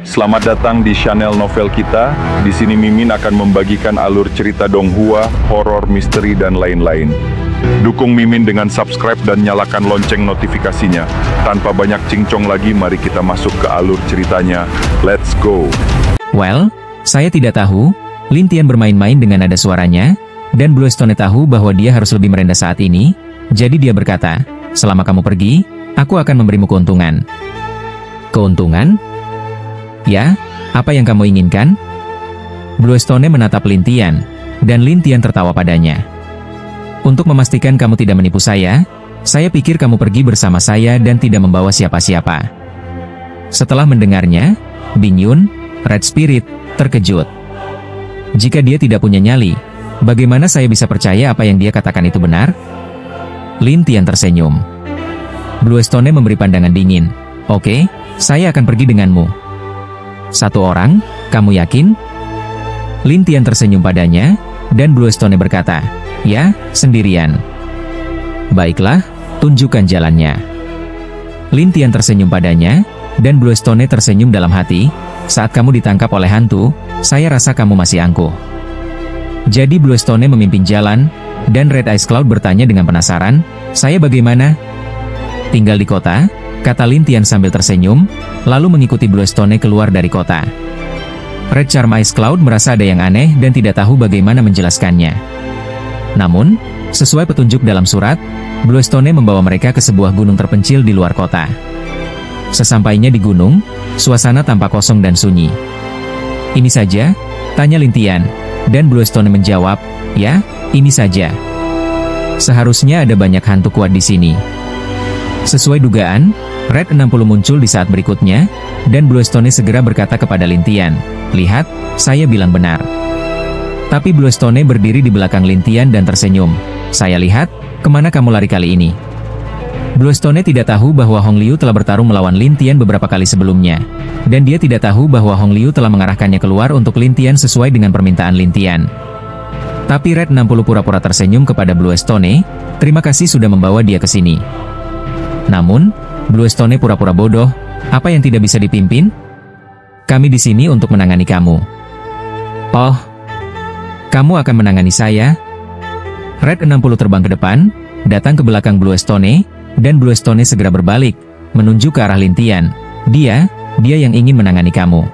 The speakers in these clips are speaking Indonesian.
selamat datang di channel novel kita. Di sini Mimin akan membagikan alur cerita donghua, horor, misteri, dan lain-lain. Dukung Mimin dengan subscribe dan nyalakan lonceng notifikasinya. Tanpa banyak cincong lagi, mari kita masuk ke alur ceritanya. Let's go! Well, saya tidak tahu. Lin Tian bermain-main dengan nada suaranya, dan Bluestone tahu bahwa dia harus lebih merendah saat ini. Jadi dia berkata, selama kamu pergi, aku akan memberimu keuntungan. Keuntungan? Ya, apa yang kamu inginkan? Bluestone menatap Lin Tian, dan Lin Tian tertawa padanya. Untuk memastikan kamu tidak menipu saya pikir kamu pergi bersama saya dan tidak membawa siapa-siapa. Setelah mendengarnya, Bing Yun, Red Spirit, terkejut. Jika dia tidak punya nyali, bagaimana saya bisa percaya apa yang dia katakan itu benar? Lin Tian tersenyum. Bluestone memberi pandangan dingin. Oke, saya akan pergi denganmu. Satu orang, kamu yakin? Lin Tian tersenyum padanya, dan Bluestone berkata, ya, sendirian. Baiklah, tunjukkan jalannya. Lin Tian tersenyum padanya, dan Bluestone tersenyum dalam hati, saat kamu ditangkap oleh hantu, saya rasa kamu masih angkuh. Jadi Bluestone memimpin jalan, dan Red Ice Cloud bertanya dengan penasaran, saya bagaimana? Tinggal di kota? Kata Lin Tian sambil tersenyum, lalu mengikuti Bluestone keluar dari kota. Red Charm Ice Cloud merasa ada yang aneh dan tidak tahu bagaimana menjelaskannya. Namun, sesuai petunjuk dalam surat, Bluestone membawa mereka ke sebuah gunung terpencil di luar kota. Sesampainya di gunung, suasana tampak kosong dan sunyi. Ini saja? Tanya Lin Tian, dan Bluestone menjawab, ya, ini saja. Seharusnya ada banyak hantu kuat di sini. Sesuai dugaan, Red 60 muncul di saat berikutnya, dan Bluestone segera berkata kepada Lin Tian, lihat, saya bilang benar. Tapi Bluestone berdiri di belakang Lin Tian dan tersenyum. Saya lihat, kemana kamu lari kali ini? Bluestone tidak tahu bahwa Hong Liu telah bertarung melawan Lin Tian beberapa kali sebelumnya, dan dia tidak tahu bahwa Hong Liu telah mengarahkannya keluar untuk Lin Tian sesuai dengan permintaan Lin Tian. Tapi Red 60 pura-pura tersenyum kepada Bluestone, terima kasih sudah membawa dia ke sini. Namun, Bluestone pura-pura bodoh, apa yang tidak bisa dipimpin? Kami di sini untuk menangani kamu. Oh, kamu akan menangani saya? Red 60 terbang ke depan, datang ke belakang Bluestone, dan Bluestone segera berbalik, menuju ke arah Lin Tian. Dia yang ingin menangani kamu.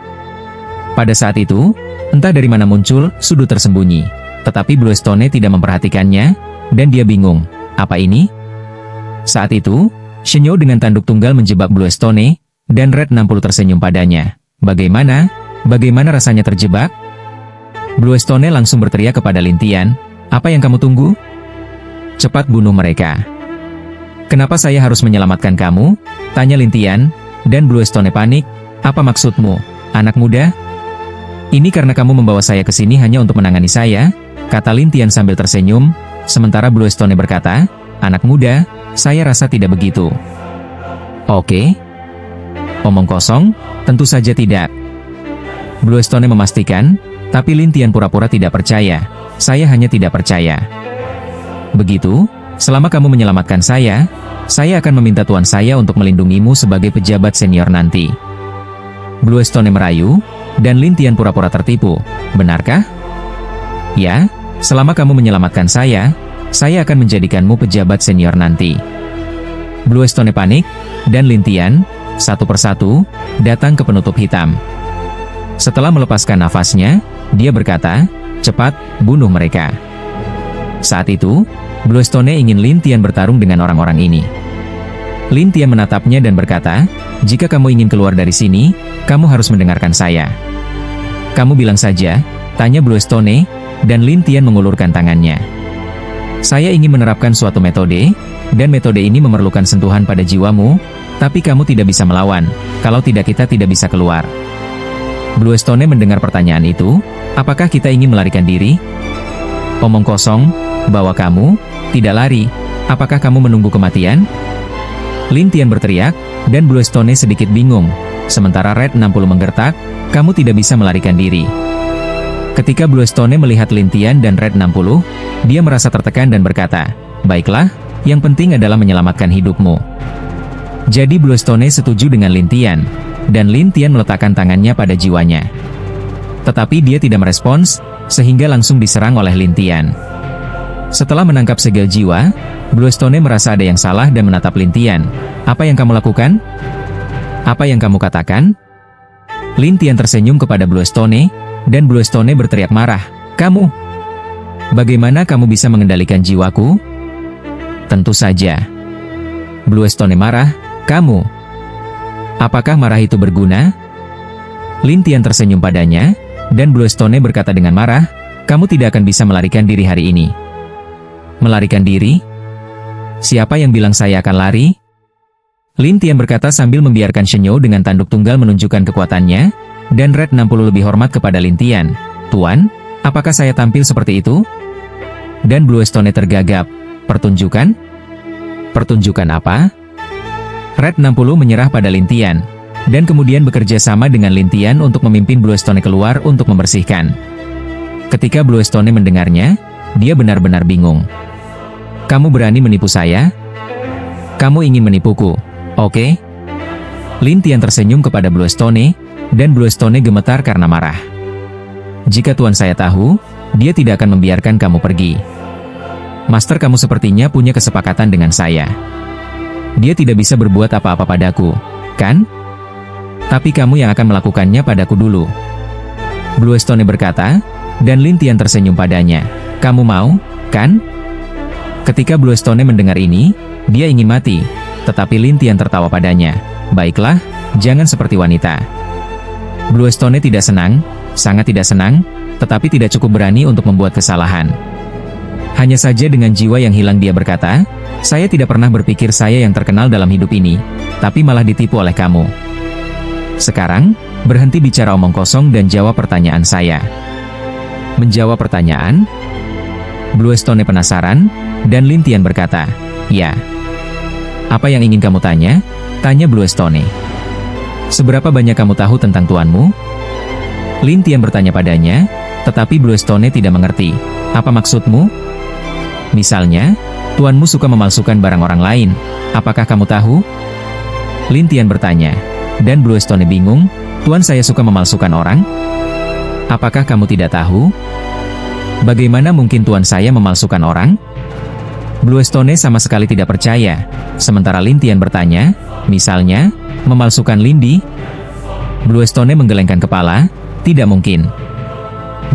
Pada saat itu, entah dari mana muncul sudut tersembunyi, tetapi Bluestone tidak memperhatikannya, dan dia bingung, apa ini? Saat itu, Shenyo dengan tanduk tunggal menjebak Bluestone, dan Red 60 tersenyum padanya. Bagaimana? Bagaimana rasanya terjebak? Bluestone langsung berteriak kepada Lin Tian, apa yang kamu tunggu? Cepat bunuh mereka. Kenapa saya harus menyelamatkan kamu? Tanya Lin Tian, dan Bluestone panik, apa maksudmu, anak muda? Ini karena kamu membawa saya ke sini hanya untuk menangani saya, kata Lin Tian sambil tersenyum, sementara Bluestone berkata, anak muda, saya rasa tidak begitu. Oke. Omong kosong? Tentu saja tidak. Bluestone memastikan, tapi Lin Tian pura-pura tidak percaya. Saya hanya tidak percaya. Begitu, selama kamu menyelamatkan saya akan meminta tuan saya untuk melindungimu sebagai pejabat senior nanti. Bluestone merayu, dan Lin Tian pura-pura tertipu. Benarkah? Ya, selama kamu menyelamatkan saya akan menjadikanmu pejabat senior nanti. Bluestone panik, dan Lin Tian, satu persatu, datang ke penutup hitam. Setelah melepaskan nafasnya, dia berkata, cepat, bunuh mereka. Saat itu, Bluestone ingin Lin Tian bertarung dengan orang-orang ini. Lin Tian menatapnya dan berkata, jika kamu ingin keluar dari sini, kamu harus mendengarkan saya. Kamu bilang saja, tanya Bluestone, dan Lin Tian mengulurkan tangannya. Saya ingin menerapkan suatu metode, dan metode ini memerlukan sentuhan pada jiwamu, tapi kamu tidak bisa melawan, kalau tidak kita tidak bisa keluar. Bluestone mendengar pertanyaan itu, apakah kita ingin melarikan diri? Omong kosong, bahwa kamu tidak lari, apakah kamu menunggu kematian? Lin Tian berteriak, dan Bluestone sedikit bingung, sementara Red 60 menggertak, kamu tidak bisa melarikan diri. Ketika Bluestone melihat Lin Tian dan Red 60, dia merasa tertekan dan berkata, baiklah, yang penting adalah menyelamatkan hidupmu. Jadi Bluestone setuju dengan Lin Tian, dan Lin Tian meletakkan tangannya pada jiwanya. Tetapi dia tidak merespons, sehingga langsung diserang oleh Lin Tian. Setelah menangkap segel jiwa, Bluestone merasa ada yang salah dan menatap Lin Tian. Apa yang kamu lakukan? Apa yang kamu katakan? Lin Tian tersenyum kepada Bluestone, dan Bluestone berteriak marah. Kamu? Bagaimana kamu bisa mengendalikan jiwaku? Tentu saja. Bluestone marah. Kamu? Apakah marah itu berguna? Lin Tian tersenyum padanya, dan Bluestone berkata dengan marah, kamu tidak akan bisa melarikan diri hari ini. Melarikan diri? Siapa yang bilang saya akan lari? Lin Tian berkata sambil membiarkan Shenyo dengan tanduk tunggal menunjukkan kekuatannya, dan Red 60 lebih hormat kepada Lin Tian. Tuan, apakah saya tampil seperti itu? Dan Bluestone tergagap. Pertunjukan? Pertunjukan apa? Red 60 menyerah pada Lin Tian, dan kemudian bekerja sama dengan Lin Tian untuk memimpin Bluestone keluar untuk membersihkan. Ketika Bluestone mendengarnya, dia benar-benar bingung. Kamu berani menipu saya? Kamu ingin menipuku, oke? Lin Tian tersenyum kepada Bluestone, dan Bluestone gemetar karena marah. Jika tuan saya tahu, dia tidak akan membiarkan kamu pergi. Master kamu sepertinya punya kesepakatan dengan saya. Dia tidak bisa berbuat apa-apa padaku, kan? Tapi kamu yang akan melakukannya padaku dulu. Bluestone berkata, dan Lin Tian tersenyum padanya. Kamu mau, kan? Ketika Bluestone mendengar ini, dia ingin mati, tetapi Lin Tian tertawa padanya. Baiklah, jangan seperti wanita. Bluestone tidak senang, sangat tidak senang, tetapi tidak cukup berani untuk membuat kesalahan. Hanya saja dengan jiwa yang hilang dia berkata, saya tidak pernah berpikir saya yang terkenal dalam hidup ini, tapi malah ditipu oleh kamu. Sekarang, berhenti bicara omong kosong dan jawab pertanyaan saya. Menjawab pertanyaan? Bluestone penasaran, dan Lin Tian berkata, ya. Apa yang ingin kamu tanya? Tanya Bluestone. Seberapa banyak kamu tahu tentang tuanmu? Lin Tian bertanya padanya, tetapi Bluestone tidak mengerti. Apa maksudmu? Misalnya, tuanmu suka memalsukan barang orang lain. Apakah kamu tahu? Lin Tian bertanya, dan Bluestone bingung. Tuan saya suka memalsukan orang? Apakah kamu tidak tahu? Bagaimana mungkin tuan saya memalsukan orang? Bluestone sama sekali tidak percaya. Sementara Lin Tian bertanya, misalnya, memalsukan lindi? Bluestone menggelengkan kepala, tidak mungkin.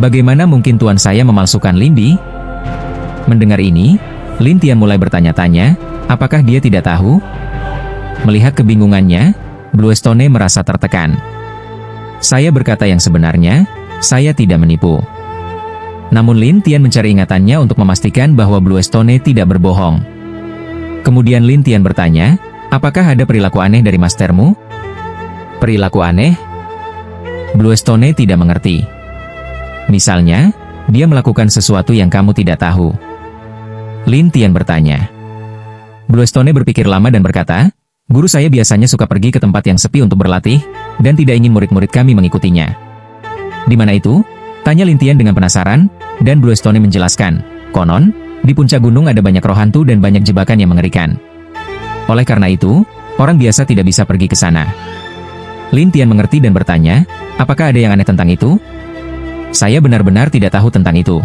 Bagaimana mungkin tuan saya memalsukan lindi? Mendengar ini, Lin Tian mulai bertanya-tanya, apakah dia tidak tahu? Melihat kebingungannya, Bluestone merasa tertekan. Saya berkata yang sebenarnya, saya tidak menipu. Namun Lin Tian mencari ingatannya untuk memastikan bahwa Bluestone tidak berbohong. Kemudian Lin Tian bertanya, apakah ada perilaku aneh dari mastermu? Perilaku aneh? Bluestone tidak mengerti. Misalnya, dia melakukan sesuatu yang kamu tidak tahu. Lin Tian bertanya. Bluestone berpikir lama dan berkata, guru saya biasanya suka pergi ke tempat yang sepi untuk berlatih, dan tidak ingin murid-murid kami mengikutinya. Di mana itu? Tanya Lin Tian dengan penasaran, dan Bluestone menjelaskan, konon, di puncak gunung ada banyak roh hantu dan banyak jebakan yang mengerikan. Oleh karena itu, orang biasa tidak bisa pergi ke sana. Lin Tian mengerti dan bertanya, apakah ada yang aneh tentang itu? Saya benar-benar tidak tahu tentang itu.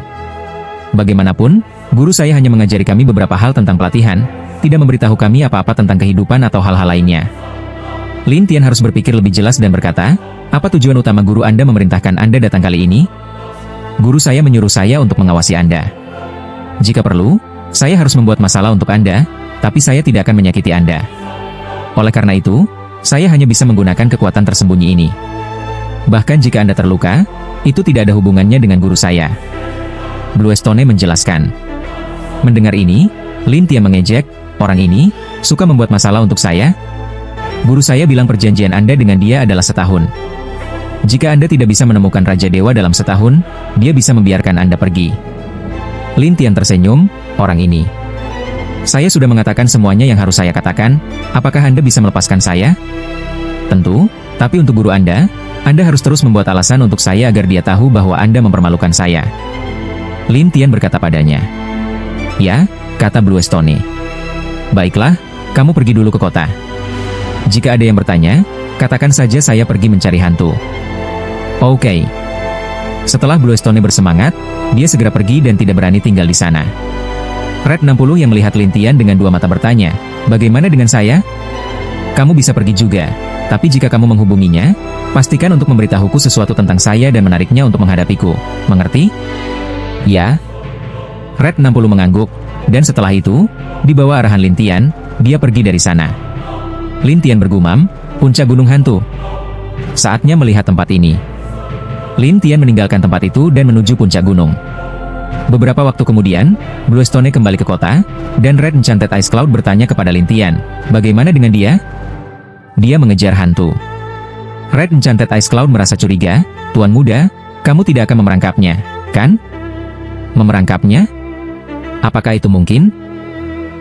Bagaimanapun, guru saya hanya mengajari kami beberapa hal tentang pelatihan, tidak memberitahu kami apa-apa tentang kehidupan atau hal-hal lainnya. Lin Tian harus berpikir lebih jelas dan berkata, apa tujuan utama guru Anda memerintahkan Anda datang kali ini? Guru saya menyuruh saya untuk mengawasi Anda. Jika perlu, saya harus membuat masalah untuk Anda, tapi saya tidak akan menyakiti Anda. Oleh karena itu, saya hanya bisa menggunakan kekuatan tersembunyi ini. Bahkan jika Anda terluka, itu tidak ada hubungannya dengan guru saya. Bluestone menjelaskan. Mendengar ini, Lin Tian mengejek, orang ini suka membuat masalah untuk saya. Guru saya bilang perjanjian Anda dengan dia adalah setahun. Jika Anda tidak bisa menemukan Raja Dewa dalam setahun, dia bisa membiarkan Anda pergi. Lin Tian tersenyum, orang ini. Saya sudah mengatakan semuanya yang harus saya katakan, apakah Anda bisa melepaskan saya? Tentu, tapi untuk guru Anda harus terus membuat alasan untuk saya agar dia tahu bahwa Anda mempermalukan saya. Lin Tian berkata padanya. Ya, kata Bluestone. Baiklah, kamu pergi dulu ke kota. Jika ada yang bertanya, katakan saja saya pergi mencari hantu. Oke. Setelah Bluestone bersemangat, dia segera pergi dan tidak berani tinggal di sana. Red 60 yang melihat Lintian dengan dua mata bertanya, bagaimana dengan saya? Kamu bisa pergi juga, tapi jika kamu menghubunginya, pastikan untuk memberitahuku sesuatu tentang saya dan menariknya untuk menghadapiku. Mengerti? Ya. Red 60 mengangguk, dan setelah itu, di bawah arahan Lintian, dia pergi dari sana. Lintian bergumam, puncak gunung hantu. Saatnya melihat tempat ini. Lintian meninggalkan tempat itu dan menuju puncak gunung. Beberapa waktu kemudian, Bluestone kembali ke kota, dan Red Enchanted Ice Cloud bertanya kepada Lintian, bagaimana dengan dia? Dia mengejar hantu. Red Enchanted Ice Cloud merasa curiga, Tuan Muda, kamu tidak akan memerangkapnya, kan? Memerangkapnya? Apakah itu mungkin?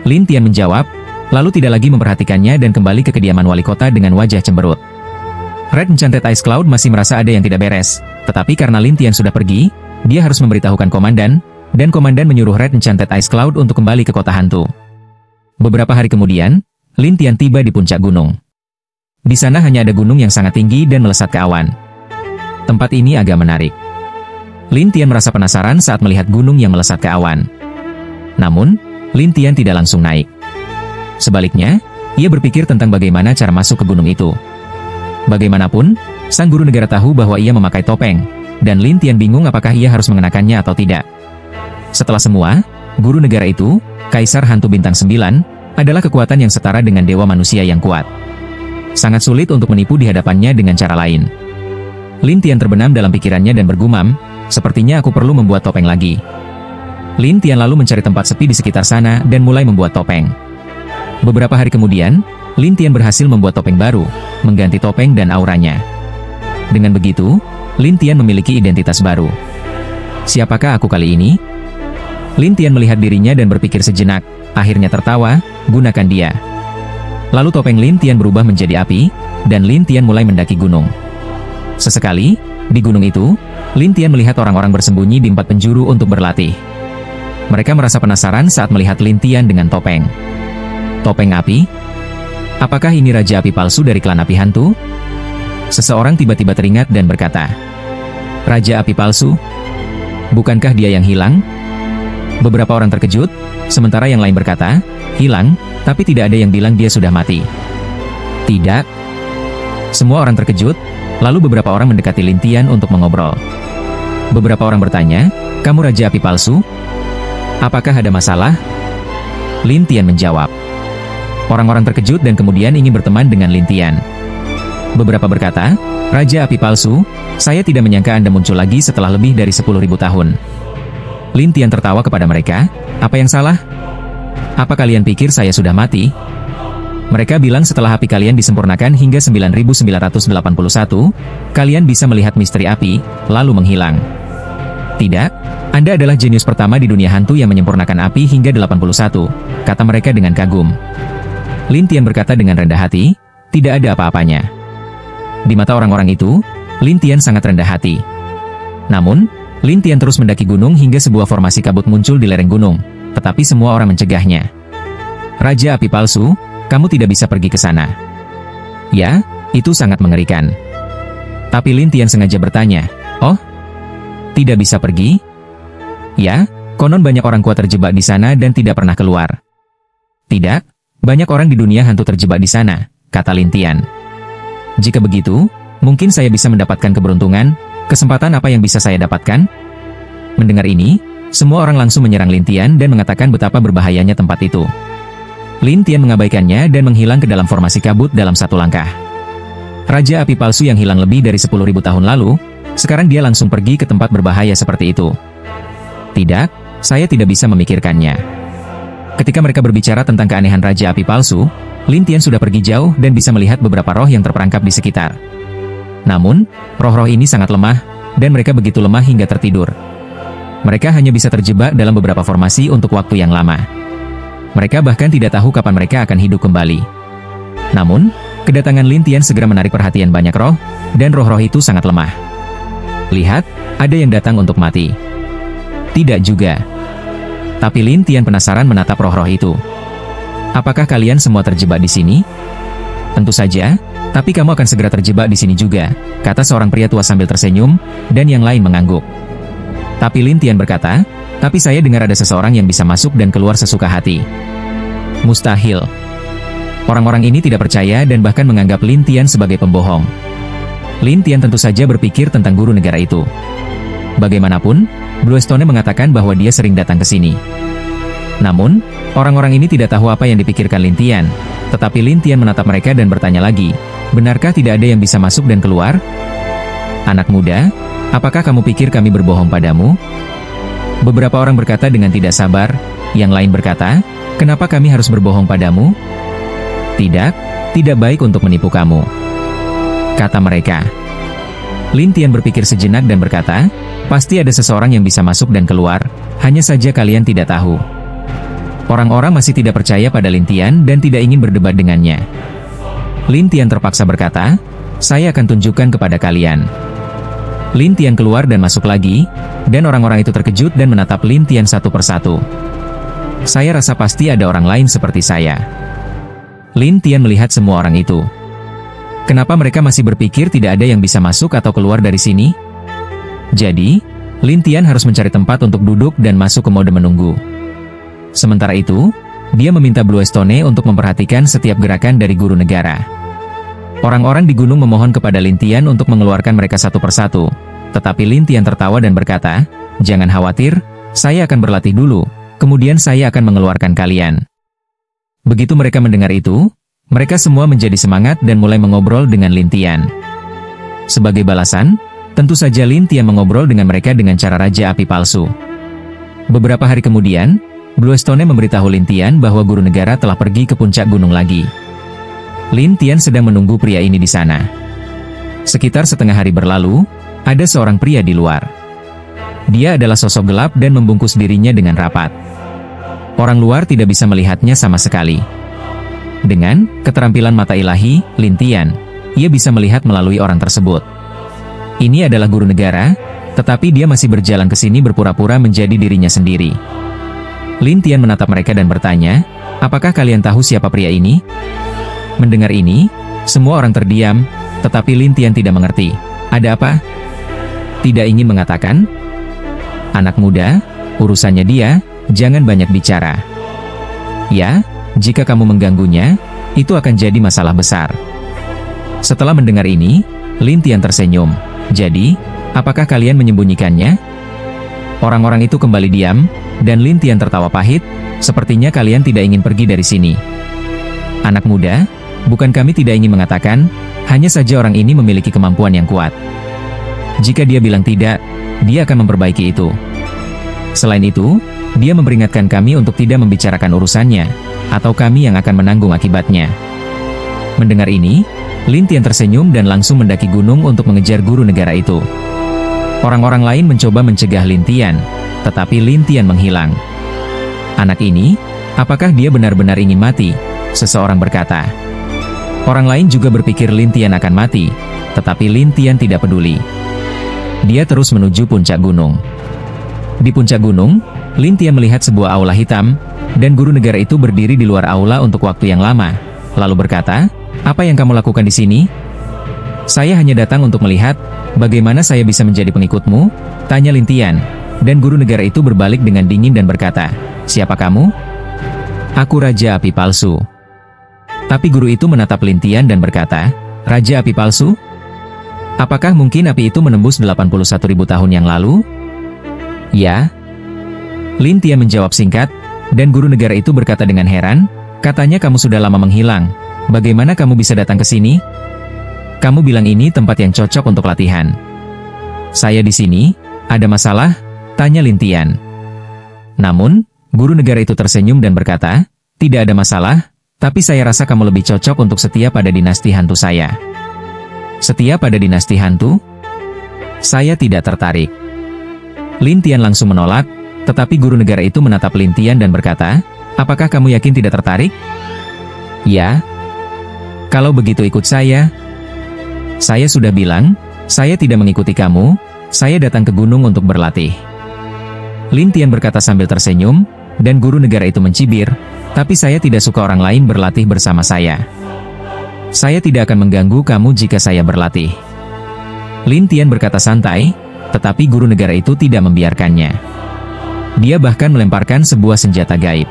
Lintian menjawab, lalu tidak lagi memperhatikannya dan kembali ke kediaman wali kota dengan wajah cemberut. Red Enchanted Ice Cloud masih merasa ada yang tidak beres, tetapi karena Lintian sudah pergi, dia harus memberitahukan komandan, dan komandan menyuruh Red Enchanted Ice Cloud untuk kembali ke kota hantu. Beberapa hari kemudian, Lintian tiba di puncak gunung. Di sana hanya ada gunung yang sangat tinggi dan melesat ke awan. Tempat ini agak menarik. Lintian merasa penasaran saat melihat gunung yang melesat ke awan. Namun, Lintian tidak langsung naik. Sebaliknya, ia berpikir tentang bagaimana cara masuk ke gunung itu. Bagaimanapun, sang guru negara tahu bahwa ia memakai topeng, dan Lintian bingung apakah ia harus mengenakannya atau tidak. Setelah semua, guru negara itu, Kaisar Hantu Bintang 9, adalah kekuatan yang setara dengan dewa manusia yang kuat. Sangat sulit untuk menipu di hadapannya dengan cara lain. Lintian terbenam dalam pikirannya dan bergumam, sepertinya aku perlu membuat topeng lagi. Lintian lalu mencari tempat sepi di sekitar sana dan mulai membuat topeng. Beberapa hari kemudian, Lintian berhasil membuat topeng baru, mengganti topeng dan auranya. Dengan begitu, Lintian memiliki identitas baru. Siapakah aku kali ini? Lintian melihat dirinya dan berpikir sejenak, akhirnya tertawa, gunakan dia. Lalu topeng Lintian berubah menjadi api, dan Lintian mulai mendaki gunung. Sesekali, di gunung itu, Lintian melihat orang-orang bersembunyi di 4 penjuru untuk berlatih. Mereka merasa penasaran saat melihat Lintian dengan topeng. Topeng api? Apakah ini Raja Api palsu dari klan Api Hantu? Seseorang tiba-tiba teringat dan berkata, Raja Api palsu? Bukankah dia yang hilang? Beberapa orang terkejut, sementara yang lain berkata, hilang, tapi tidak ada yang bilang dia sudah mati. Tidak. Semua orang terkejut, lalu beberapa orang mendekati Lintian untuk mengobrol. Beberapa orang bertanya, kamu Raja Api palsu? Apakah ada masalah? Lintian menjawab. Orang-orang terkejut dan kemudian ingin berteman dengan Lintian. Beberapa berkata, Raja Api palsu, saya tidak menyangka Anda muncul lagi setelah lebih dari 10.000 tahun. Lintian tertawa kepada mereka, apa yang salah? Apa kalian pikir saya sudah mati? Mereka bilang setelah api kalian disempurnakan hingga 9.981, kalian bisa melihat misteri api, lalu menghilang. Tidak, Anda adalah jenius pertama di dunia hantu yang menyempurnakan api hingga 81, kata mereka dengan kagum. Lintian berkata dengan rendah hati, tidak ada apa-apanya. Di mata orang-orang itu, Lintian sangat rendah hati. Namun, Lintian terus mendaki gunung hingga sebuah formasi kabut muncul di lereng gunung, tetapi semua orang mencegahnya. Raja Api palsu, kamu tidak bisa pergi ke sana. Ya, itu sangat mengerikan. Tapi Lintian sengaja bertanya, oh? Tidak bisa pergi? Ya, konon banyak orang kuat terjebak di sana dan tidak pernah keluar. Tidak, banyak orang di dunia hantu terjebak di sana, kata Lintian. Jika begitu, mungkin saya bisa mendapatkan keberuntungan, kesempatan apa yang bisa saya dapatkan? Mendengar ini, semua orang langsung menyerang Lintian dan mengatakan betapa berbahayanya tempat itu. Lintian mengabaikannya dan menghilang ke dalam formasi kabut dalam satu langkah. Raja Api palsu yang hilang lebih dari 10.000 tahun lalu, sekarang dia langsung pergi ke tempat berbahaya seperti itu. Tidak, saya tidak bisa memikirkannya. Ketika mereka berbicara tentang keanehan Raja Api palsu, Lintian sudah pergi jauh dan bisa melihat beberapa roh yang terperangkap di sekitar. Namun, roh-roh ini sangat lemah, dan mereka begitu lemah hingga tertidur. Mereka hanya bisa terjebak dalam beberapa formasi untuk waktu yang lama. Mereka bahkan tidak tahu kapan mereka akan hidup kembali. Namun, kedatangan Lintian segera menarik perhatian banyak roh, dan roh-roh itu sangat lemah. Lihat, ada yang datang untuk mati. Tidak juga. Tapi Lintian penasaran menatap roh-roh itu. Apakah kalian semua terjebak di sini? Tentu saja, tapi kamu akan segera terjebak di sini juga, kata seorang pria tua sambil tersenyum, dan yang lain mengangguk. Tapi Lin Tian berkata, tapi saya dengar ada seseorang yang bisa masuk dan keluar sesuka hati. Mustahil. Orang-orang ini tidak percaya dan bahkan menganggap Lin Tian sebagai pembohong. Lin Tian tentu saja berpikir tentang guru negara itu. Bagaimanapun, Bluestone mengatakan bahwa dia sering datang ke sini. Namun, orang-orang ini tidak tahu apa yang dipikirkan Lin Tian. Tetapi Lin Tian menatap mereka dan bertanya lagi, benarkah tidak ada yang bisa masuk dan keluar? Anak muda, apakah kamu pikir kami berbohong padamu? Beberapa orang berkata dengan tidak sabar, yang lain berkata, kenapa kami harus berbohong padamu? Tidak baik untuk menipu kamu, kata mereka. Lin Tian berpikir sejenak dan berkata, pasti ada seseorang yang bisa masuk dan keluar, hanya saja kalian tidak tahu. Orang-orang masih tidak percaya pada Lin Tian dan tidak ingin berdebat dengannya. Lin Tian terpaksa berkata, saya akan tunjukkan kepada kalian. Lin Tian keluar dan masuk lagi, dan orang-orang itu terkejut dan menatap Lin Tian satu persatu. Saya rasa pasti ada orang lain seperti saya. Lin Tian melihat semua orang itu. Kenapa mereka masih berpikir tidak ada yang bisa masuk atau keluar dari sini? Jadi, Lin Tian harus mencari tempat untuk duduk dan masuk ke mode menunggu. Sementara itu, dia meminta Bluestone untuk memperhatikan setiap gerakan dari guru negara. Orang-orang di gunung memohon kepada Lin Tian untuk mengeluarkan mereka satu persatu. Tetapi Lin Tian tertawa dan berkata, jangan khawatir, saya akan berlatih dulu, kemudian saya akan mengeluarkan kalian. Begitu mereka mendengar itu, mereka semua menjadi semangat dan mulai mengobrol dengan Lin Tian. Sebagai balasan, tentu saja Lin Tian mengobrol dengan mereka dengan cara Raja Api Palsu. Beberapa hari kemudian, Bluestone memberitahu Lin Tian bahwa guru negara telah pergi ke puncak gunung lagi. Lin Tian sedang menunggu pria ini di sana. Sekitar setengah hari berlalu, ada seorang pria di luar. Dia adalah sosok gelap dan membungkus dirinya dengan rapat. Orang luar tidak bisa melihatnya sama sekali. Dengan keterampilan mata ilahi, Lin Tian, ia bisa melihat melalui orang tersebut. Ini adalah guru negara, tetapi dia masih berjalan ke sini berpura-pura menjadi dirinya sendiri. Lin Tian menatap mereka dan bertanya, apakah kalian tahu siapa pria ini? Mendengar ini, semua orang terdiam, tetapi Lin Tian tidak mengerti. Ada apa? Tidak ingin mengatakan? Anak muda, urusannya dia, jangan banyak bicara. Ya, jika kamu mengganggunya, itu akan jadi masalah besar. Setelah mendengar ini, Lin Tian tersenyum. Jadi, apakah kalian menyembunyikannya? Orang-orang itu kembali diam, dan Lin Tian tertawa pahit, sepertinya kalian tidak ingin pergi dari sini. Anak muda, bukan kami tidak ingin mengatakan, hanya saja orang ini memiliki kemampuan yang kuat. Jika dia bilang tidak, dia akan memperbaiki itu. Selain itu, dia memperingatkan kami untuk tidak membicarakan urusannya, atau kami yang akan menanggung akibatnya. Mendengar ini, Lin Tian tersenyum dan langsung mendaki gunung untuk mengejar guru negara itu. Orang-orang lain mencoba mencegah Lin Tian, tetapi Lin Tian menghilang. Anak ini, apakah dia benar-benar ingin mati? Seseorang berkata. Orang lain juga berpikir Lin Tian akan mati, tetapi Lin Tian tidak peduli. Dia terus menuju puncak gunung. Di puncak gunung, Lin Tian melihat sebuah aula hitam, dan guru negara itu berdiri di luar aula untuk waktu yang lama, lalu berkata, apa yang kamu lakukan di sini? Saya hanya datang untuk melihat, bagaimana saya bisa menjadi pengikutmu? Tanya Lin Tian. Dan guru negara itu berbalik dengan dingin dan berkata, siapa kamu? Aku Raja Api Palsu. Tapi guru itu menatap Lin Tian dan berkata, Raja Api Palsu? Apakah mungkin api itu menembus 81.000 tahun yang lalu? Ya. Lin Tian menjawab singkat, dan guru negara itu berkata dengan heran, katanya kamu sudah lama menghilang. Bagaimana kamu bisa datang ke sini? Kamu bilang ini tempat yang cocok untuk latihan. Saya di sini, ada masalah? Tanya Lin Tian. Namun, guru negara itu tersenyum dan berkata, tidak ada masalah, tapi saya rasa kamu lebih cocok untuk setia pada dinasti hantu saya. Setia pada dinasti hantu? Saya tidak tertarik. Lin Tian langsung menolak, tetapi guru negara itu menatap Lin Tian dan berkata, apakah kamu yakin tidak tertarik? Ya. Kalau begitu ikut saya. Saya sudah bilang, saya tidak mengikuti kamu, saya datang ke gunung untuk berlatih. Lin Tian berkata sambil tersenyum, dan guru negara itu mencibir, tapi saya tidak suka orang lain berlatih bersama saya. Saya tidak akan mengganggu kamu jika saya berlatih. Lin Tian berkata santai, tetapi guru negara itu tidak membiarkannya. Dia bahkan melemparkan sebuah senjata gaib.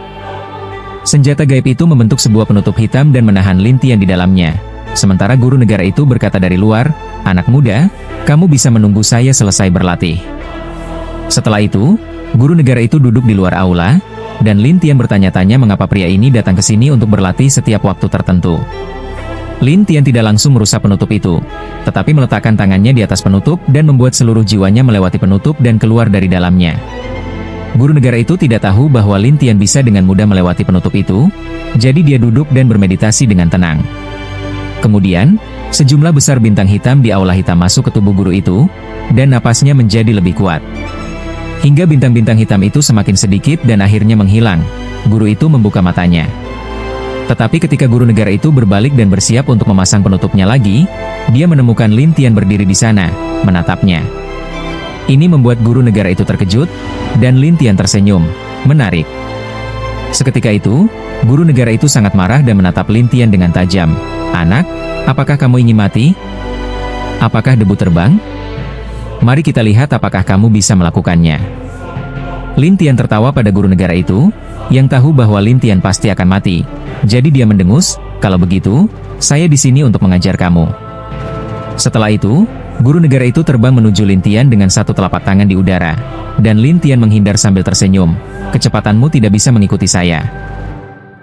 Senjata gaib itu membentuk sebuah penutup hitam dan menahan Lin Tian di dalamnya. Sementara guru negara itu berkata dari luar, "Anak muda, kamu bisa menunggu saya selesai berlatih." Setelah itu, guru negara itu duduk di luar aula, dan Lin Tian bertanya-tanya mengapa pria ini datang ke sini untuk berlatih setiap waktu tertentu. Lin Tian tidak langsung merusak penutup itu, tetapi meletakkan tangannya di atas penutup dan membuat seluruh jiwanya melewati penutup dan keluar dari dalamnya. Guru negara itu tidak tahu bahwa Lin Tian bisa dengan mudah melewati penutup itu, jadi dia duduk dan bermeditasi dengan tenang. Kemudian, sejumlah besar bintang hitam di aula hitam masuk ke tubuh guru itu, dan napasnya menjadi lebih kuat. Hingga bintang-bintang hitam itu semakin sedikit dan akhirnya menghilang. Guru itu membuka matanya. Tetapi ketika guru negara itu berbalik dan bersiap untuk memasang penutupnya lagi, dia menemukan Lin Tian berdiri di sana, menatapnya. Ini membuat guru negara itu terkejut, dan Lin Tian tersenyum, menarik. Seketika itu, guru negara itu sangat marah dan menatap Lin Tian dengan tajam. "Anak, apakah kamu ingin mati? Apakah debu terbang? Mari kita lihat apakah kamu bisa melakukannya." Lin Tian tertawa pada guru negara itu, yang tahu bahwa Lin Tian pasti akan mati. Jadi dia mendengus, "Kalau begitu, saya di sini untuk mengajar kamu." Setelah itu, guru negara itu terbang menuju Lin Tian dengan satu telapak tangan di udara, dan Lin Tian menghindar sambil tersenyum. "Kecepatanmu tidak bisa mengikuti saya."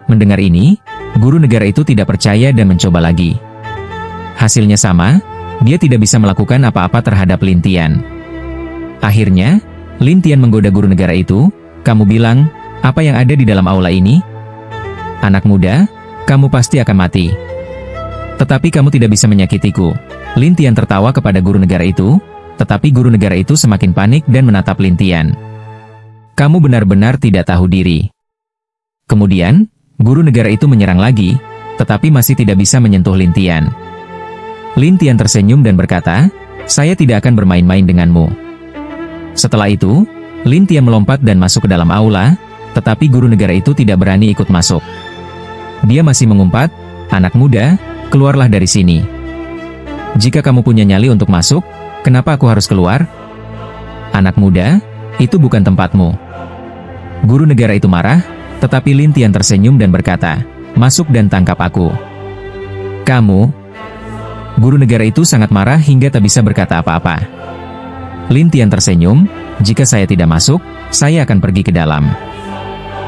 Mendengar ini, guru negara itu tidak percaya dan mencoba lagi. Hasilnya sama, dia tidak bisa melakukan apa-apa terhadap Lin Tian. Akhirnya, Lin Tian menggoda guru negara itu, "Kamu bilang, apa yang ada di dalam aula ini? Anak muda, kamu pasti akan mati. Tetapi kamu tidak bisa menyakitiku." Lin Tian tertawa kepada guru negara itu, tetapi guru negara itu semakin panik dan menatap Lin Tian. "Kamu benar-benar tidak tahu diri." Kemudian, guru negara itu menyerang lagi, tetapi masih tidak bisa menyentuh Lin Tian. Lin Tian tersenyum dan berkata, "Saya tidak akan bermain-main denganmu." Setelah itu, Lin Tian melompat dan masuk ke dalam aula, tetapi guru negara itu tidak berani ikut masuk. Dia masih mengumpat, "Anak muda, keluarlah dari sini. Jika kamu punya nyali untuk masuk, kenapa aku harus keluar? Anak muda, itu bukan tempatmu." Guru negara itu marah, tetapi Lin Tian tersenyum dan berkata, "Masuk dan tangkap aku." "Kamu?" Guru negara itu sangat marah hingga tak bisa berkata apa-apa. Lin Tian tersenyum, "Jika saya tidak masuk, saya akan pergi ke dalam."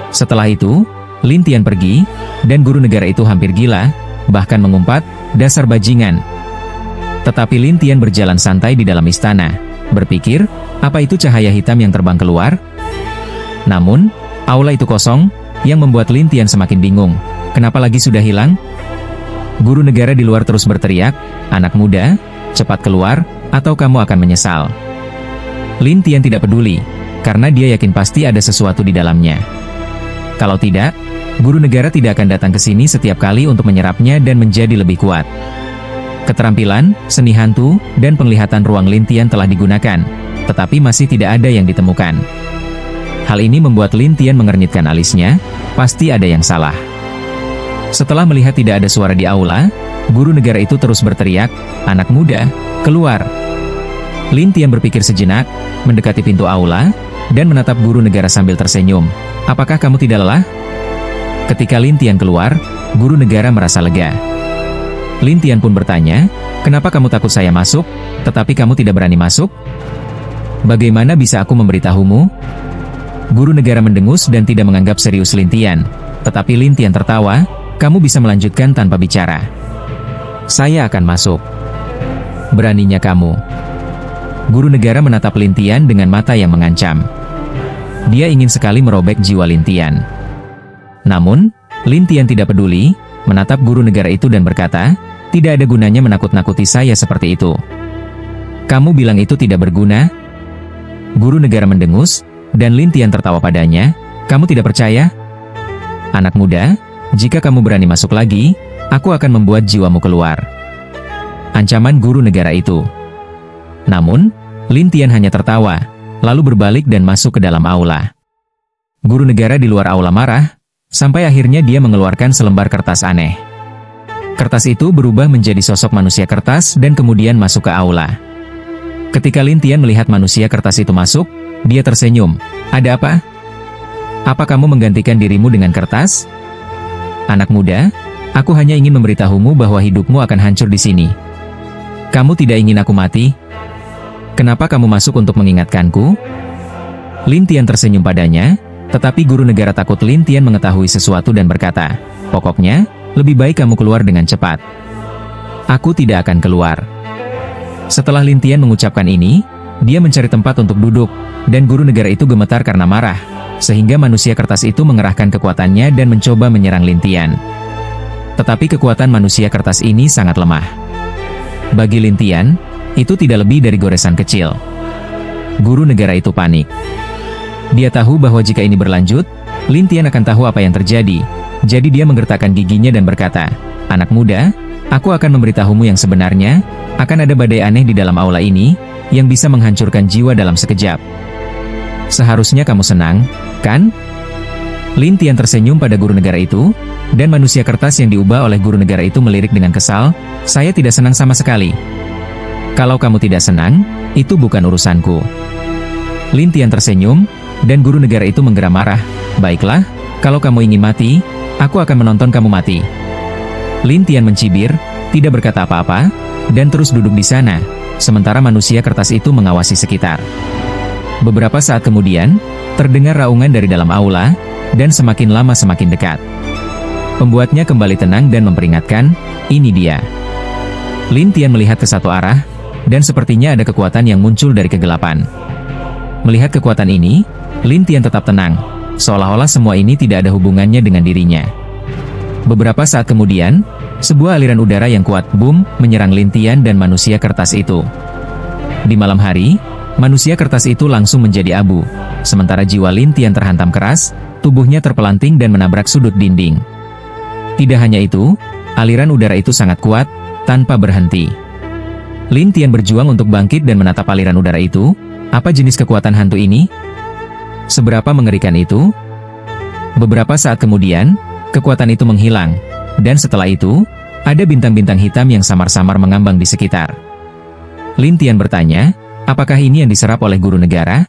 Setelah itu, Lin Tian pergi, dan guru negara itu hampir gila, bahkan mengumpat, "Dasar bajingan." Tetapi Lin Tian berjalan santai di dalam istana, berpikir, apa itu cahaya hitam yang terbang keluar? Namun, aula itu kosong, yang membuat Lin Tian semakin bingung. Kenapa lagi sudah hilang? Guru negara di luar terus berteriak, "Anak muda, cepat keluar, atau kamu akan menyesal." Lin Tian tidak peduli, karena dia yakin pasti ada sesuatu di dalamnya. Kalau tidak, guru negara tidak akan datang ke sini setiap kali untuk menyerapnya dan menjadi lebih kuat. Keterampilan, seni hantu, dan penglihatan ruang Lin Tian telah digunakan, tetapi masih tidak ada yang ditemukan. Hal ini membuat Lin Tian mengernyitkan alisnya, pasti ada yang salah. Setelah melihat tidak ada suara di aula, guru negara itu terus berteriak, "Anak muda, keluar!" Lin Tian berpikir sejenak, mendekati pintu aula, dan menatap guru negara sambil tersenyum. "Apakah kamu tidak lelah?" Ketika Lin Tian keluar, guru negara merasa lega. Lin Tian pun bertanya, "Kenapa kamu takut saya masuk, tetapi kamu tidak berani masuk? Bagaimana bisa aku memberitahumu?" Guru negara mendengus dan tidak menganggap serius Lin Tian, tetapi Lin Tian tertawa, "Kamu bisa melanjutkan tanpa bicara." "Saya akan masuk." "Beraninya kamu." Guru negara menatap Lin Tian dengan mata yang mengancam. Dia ingin sekali merobek jiwa Lin Tian. Namun, Lin Tian tidak peduli, menatap guru negara itu dan berkata, "Tidak ada gunanya menakut-nakuti saya seperti itu." "Kamu bilang itu tidak berguna?" Guru negara mendengus, dan Lin Tian tertawa padanya, "Kamu tidak percaya? Anak muda, jika kamu berani masuk lagi, aku akan membuat jiwamu keluar." Ancaman guru negara itu. Namun, Lin Tian hanya tertawa, lalu berbalik dan masuk ke dalam aula. Guru negara di luar aula marah, sampai akhirnya dia mengeluarkan selembar kertas aneh. Kertas itu berubah menjadi sosok manusia kertas dan kemudian masuk ke aula. Ketika Lin Tian melihat manusia kertas itu masuk, dia tersenyum. Ada apa? Apa kamu menggantikan dirimu dengan kertas? Anak muda, aku hanya ingin memberitahumu bahwa hidupmu akan hancur di sini. Kamu tidak ingin aku mati? Kenapa kamu masuk untuk mengingatkanku? Lin Tian tersenyum padanya, tetapi guru negara takut Lin Tian mengetahui sesuatu dan berkata, pokoknya, lebih baik kamu keluar dengan cepat. Aku tidak akan keluar. Setelah Lin Tian mengucapkan ini, dia mencari tempat untuk duduk, dan guru negara itu gemetar karena marah, sehingga manusia kertas itu mengerahkan kekuatannya dan mencoba menyerang Lin Tian. Tetapi kekuatan manusia kertas ini sangat lemah. Bagi Lin Tian, itu tidak lebih dari goresan kecil. Guru negara itu panik. Dia tahu bahwa jika ini berlanjut, Lin Tian akan tahu apa yang terjadi. Jadi dia menggertakkan giginya dan berkata, anak muda, aku akan memberitahumu yang sebenarnya, akan ada badai aneh di dalam aula ini, yang bisa menghancurkan jiwa dalam sekejap. Seharusnya kamu senang, kan? Lin Tian tersenyum pada guru negara itu, dan manusia kertas yang diubah oleh guru negara itu melirik dengan kesal, saya tidak senang sama sekali. Kalau kamu tidak senang, itu bukan urusanku. Lin Tian tersenyum, dan guru negara itu menggeram marah, baiklah, kalau kamu ingin mati, aku akan menonton kamu mati. Lin Tian mencibir, tidak berkata apa-apa, dan terus duduk di sana, sementara manusia kertas itu mengawasi sekitar. Beberapa saat kemudian, terdengar raungan dari dalam aula, dan semakin lama semakin dekat. Pembuatnya kembali tenang dan memperingatkan, ini dia. Lin Tian melihat ke satu arah, dan sepertinya ada kekuatan yang muncul dari kegelapan. Melihat kekuatan ini, Lin Tian tetap tenang, seolah-olah semua ini tidak ada hubungannya dengan dirinya. Beberapa saat kemudian, sebuah aliran udara yang kuat boom menyerang Lin Tian dan manusia kertas itu. Di malam hari, manusia kertas itu langsung menjadi abu, sementara jiwa Lin Tian terhantam keras, tubuhnya terpelanting dan menabrak sudut dinding. Tidak hanya itu, aliran udara itu sangat kuat, tanpa berhenti. Lin Tian berjuang untuk bangkit dan menatap aliran udara itu. Apa jenis kekuatan hantu ini? Seberapa mengerikan itu? Beberapa saat kemudian, kekuatan itu menghilang, dan setelah itu, ada bintang-bintang hitam yang samar-samar mengambang di sekitar. Lin Tian bertanya, apakah ini yang diserap oleh guru negara?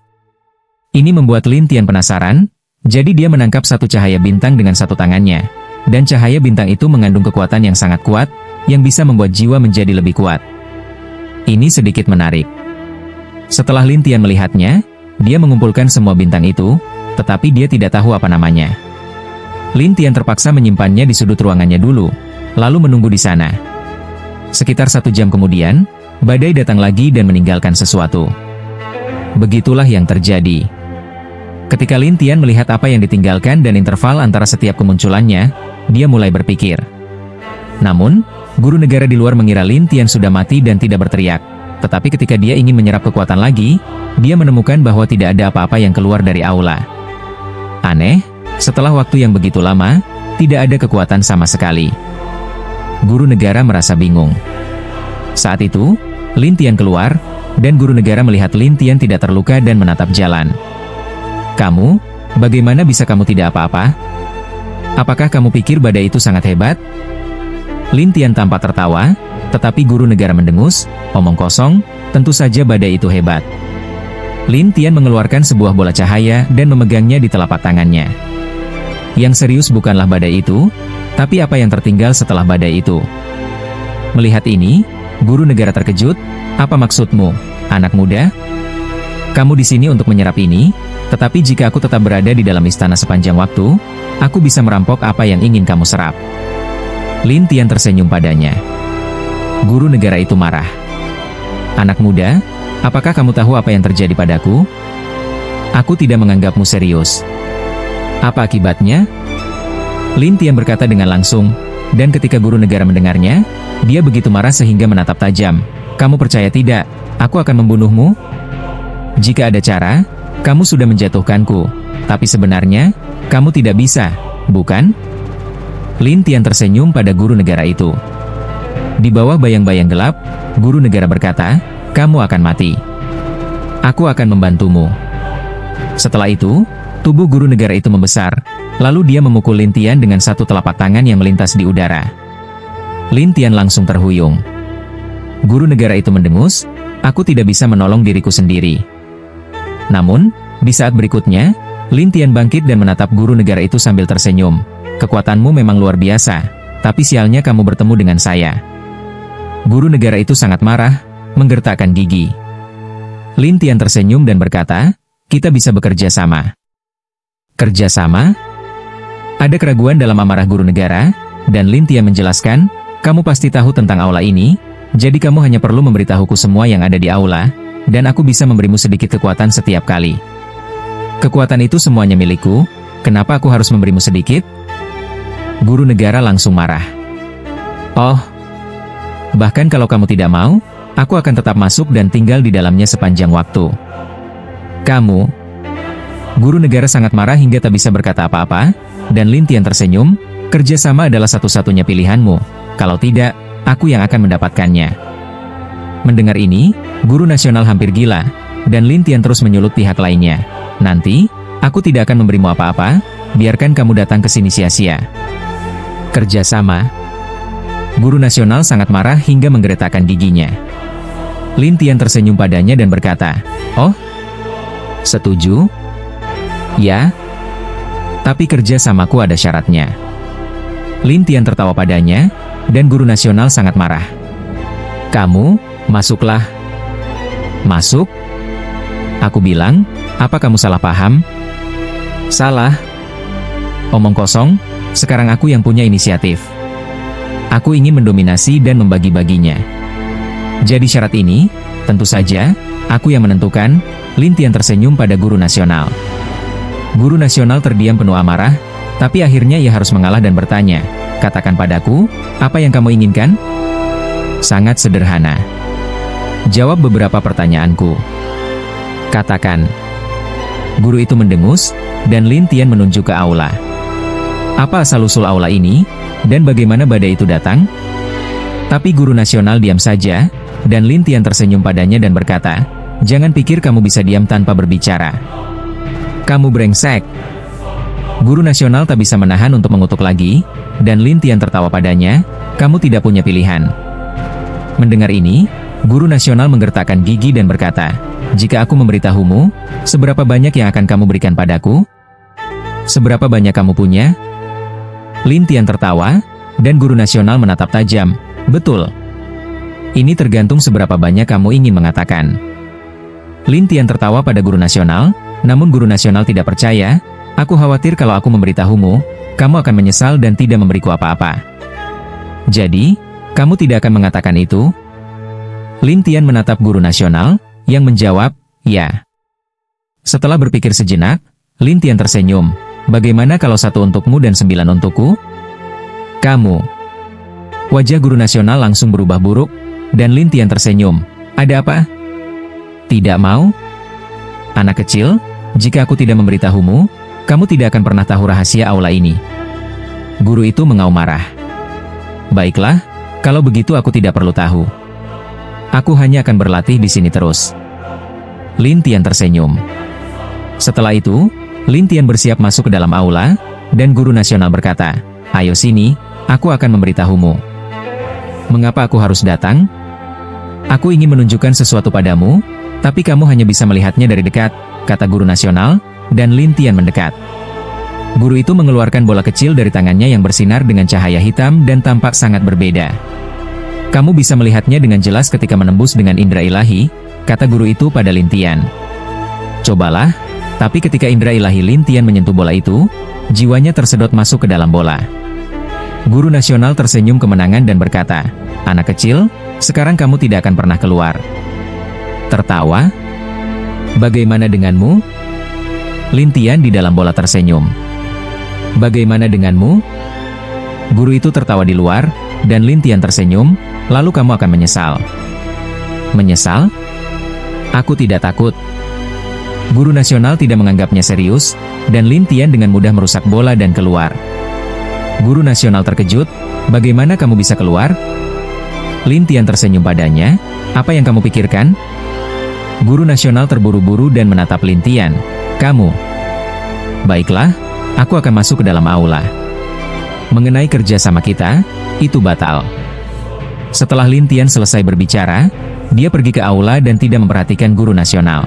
Ini membuat Lin Tian penasaran, jadi dia menangkap satu cahaya bintang dengan satu tangannya, dan cahaya bintang itu mengandung kekuatan yang sangat kuat, yang bisa membuat jiwa menjadi lebih kuat. Ini sedikit menarik. Setelah Lin Tian melihatnya, dia mengumpulkan semua bintang itu, tetapi dia tidak tahu apa namanya. Lin Tian terpaksa menyimpannya di sudut ruangannya dulu, lalu menunggu di sana. Sekitar 1 jam kemudian, badai datang lagi dan meninggalkan sesuatu. Begitulah yang terjadi. Ketika Lin Tian melihat apa yang ditinggalkan dan interval antara setiap kemunculannya, dia mulai berpikir. Namun, guru negara di luar mengira Lin Tian sudah mati dan tidak berteriak. Tetapi ketika dia ingin menyerap kekuatan lagi, dia menemukan bahwa tidak ada apa-apa yang keluar dari aula. Aneh, setelah waktu yang begitu lama, tidak ada kekuatan sama sekali. Guru negara merasa bingung. Saat itu, Lin Tian keluar, dan guru negara melihat Lin Tian tidak terluka dan menatap jalan. Kamu, bagaimana bisa kamu tidak apa-apa? Apakah kamu pikir badai itu sangat hebat? Lin Tian tampak tertawa, tetapi guru negara mendengus, omong kosong, tentu saja badai itu hebat. Lin Tian mengeluarkan sebuah bola cahaya dan memegangnya di telapak tangannya. Yang serius bukanlah badai itu, tapi apa yang tertinggal setelah badai itu. Melihat ini, guru negara terkejut, apa maksudmu, anak muda? Kamu di sini untuk menyerap ini, tetapi jika aku tetap berada di dalam istana sepanjang waktu, aku bisa merampok apa yang ingin kamu serap. Lin Tian tersenyum padanya. Guru negara itu marah. Anak muda, apakah kamu tahu apa yang terjadi padaku? Aku tidak menganggapmu serius. Apa akibatnya? Lin Tian berkata dengan langsung, dan ketika guru negara mendengarnya, dia begitu marah sehingga menatap tajam. Kamu percaya tidak, aku akan membunuhmu? Jika ada cara, kamu sudah menjatuhkanku, tapi sebenarnya, kamu tidak bisa, bukan? Lin Tian tersenyum pada guru negara itu. Di bawah bayang-bayang gelap, guru negara berkata, kamu akan mati. Aku akan membantumu. Setelah itu, tubuh guru negara itu membesar, lalu dia memukul Lin Tian dengan satu telapak tangan yang melintas di udara. Lin Tian langsung terhuyung. Guru negara itu mendengus, aku tidak bisa menolong diriku sendiri. Namun, di saat berikutnya, Lin Tian bangkit dan menatap guru negara itu sambil tersenyum. Kekuatanmu memang luar biasa, tapi sialnya kamu bertemu dengan saya. Guru negara itu sangat marah, menggertakkan gigi. Lin Tian tersenyum dan berkata, kita bisa bekerja sama. Kerja sama? Ada keraguan dalam amarah guru negara, dan Lin Tian menjelaskan, kamu pasti tahu tentang aula ini, jadi kamu hanya perlu memberitahuku semua yang ada di aula, dan aku bisa memberimu sedikit kekuatan setiap kali. Kekuatan itu semuanya milikku, kenapa aku harus memberimu sedikit? Guru negara langsung marah. Oh, bahkan kalau kamu tidak mau, aku akan tetap masuk dan tinggal di dalamnya sepanjang waktu. Kamu? Guru negara sangat marah hingga tak bisa berkata apa-apa, dan Lin Tian tersenyum, kerjasama adalah satu-satunya pilihanmu. Kalau tidak, aku yang akan mendapatkannya. Mendengar ini, guru nasional hampir gila, dan Lin Tian terus menyulut pihak lainnya. Nanti, aku tidak akan memberimu apa-apa, biarkan kamu datang ke sini sia-sia. Kerjasama? Guru nasional sangat marah hingga menggeretakkan giginya. Lin Tian tersenyum padanya dan berkata, oh, setuju? Ya, tapi kerjasamaku ada syaratnya. Lin Tian tertawa padanya, dan guru nasional sangat marah. Kamu, masuklah. Masuk? Aku bilang, apa kamu salah paham? Salah. Omong kosong, sekarang aku yang punya inisiatif. Aku ingin mendominasi dan membagi-baginya. Jadi syarat ini, tentu saja, aku yang menentukan. Lin Tian tersenyum pada guru nasional. Guru nasional terdiam penuh amarah, tapi akhirnya ia harus mengalah dan bertanya, katakan padaku, apa yang kamu inginkan? Sangat sederhana. Jawab beberapa pertanyaanku. Katakan. Guru itu mendengus, dan Lin Tian menunjuk ke aula. Apa asal-usul aula ini, dan bagaimana badai itu datang? Tapi guru nasional diam saja, dan Lin Tian tersenyum padanya dan berkata, jangan pikir kamu bisa diam tanpa berbicara. Kamu brengsek. Guru nasional tak bisa menahan untuk mengutuk lagi, dan Lin Tian tertawa padanya, kamu tidak punya pilihan. Mendengar ini, guru nasional menggertakkan gigi dan berkata, jika aku memberitahumu, seberapa banyak yang akan kamu berikan padaku? Seberapa banyak kamu punya? Lin Tian tertawa, dan guru nasional menatap tajam, betul. Ini tergantung seberapa banyak kamu ingin mengatakan. Lin Tian tertawa pada guru nasional, namun guru nasional tidak percaya, aku khawatir kalau aku memberitahumu, kamu akan menyesal dan tidak memberiku apa-apa. Jadi, kamu tidak akan mengatakan itu? Lin Tian menatap guru nasional, yang menjawab, ya. Setelah berpikir sejenak, Lin Tian tersenyum, bagaimana kalau 1 untukmu dan 9 untukku? Kamu. Wajah guru nasional langsung berubah buruk, dan Lin Tian tersenyum, ada apa? Tidak mau? Anak kecil, jika aku tidak memberitahumu, kamu tidak akan pernah tahu rahasia aula ini. Guru itu mengaum marah. Baiklah, kalau begitu aku tidak perlu tahu. Aku hanya akan berlatih di sini terus. Lin Tian tersenyum. Setelah itu, Lin Tian bersiap masuk ke dalam aula, dan guru nasional berkata, ayo sini, aku akan memberitahumu. Mengapa aku harus datang? Aku ingin menunjukkan sesuatu padamu, tapi kamu hanya bisa melihatnya dari dekat, kata guru nasional, dan Lin Tian mendekat. Guru itu mengeluarkan bola kecil dari tangannya yang bersinar dengan cahaya hitam dan tampak sangat berbeda. Kamu bisa melihatnya dengan jelas ketika menembus dengan indera ilahi, kata guru itu pada Lin Tian. Cobalah, tapi ketika indera ilahi Lin Tian menyentuh bola itu, jiwanya tersedot masuk ke dalam bola. Guru nasional tersenyum kemenangan dan berkata, anak kecil, sekarang kamu tidak akan pernah keluar. Tertawa? Bagaimana denganmu? Lin Tian di dalam bola tersenyum. Bagaimana denganmu? Guru itu tertawa di luar, dan Lin Tian tersenyum, lalu kamu akan menyesal. Menyesal? Aku tidak takut. Guru nasional tidak menganggapnya serius, dan Lin Tian dengan mudah merusak bola dan keluar. Guru nasional terkejut, bagaimana kamu bisa keluar? Lin Tian tersenyum padanya, apa yang kamu pikirkan? Guru nasional terburu-buru dan menatap Lin Tian, kamu. Baiklah, aku akan masuk ke dalam aula. Mengenai kerja sama kita, itu batal. Setelah Lin Tian selesai berbicara, dia pergi ke aula dan tidak memperhatikan guru nasional.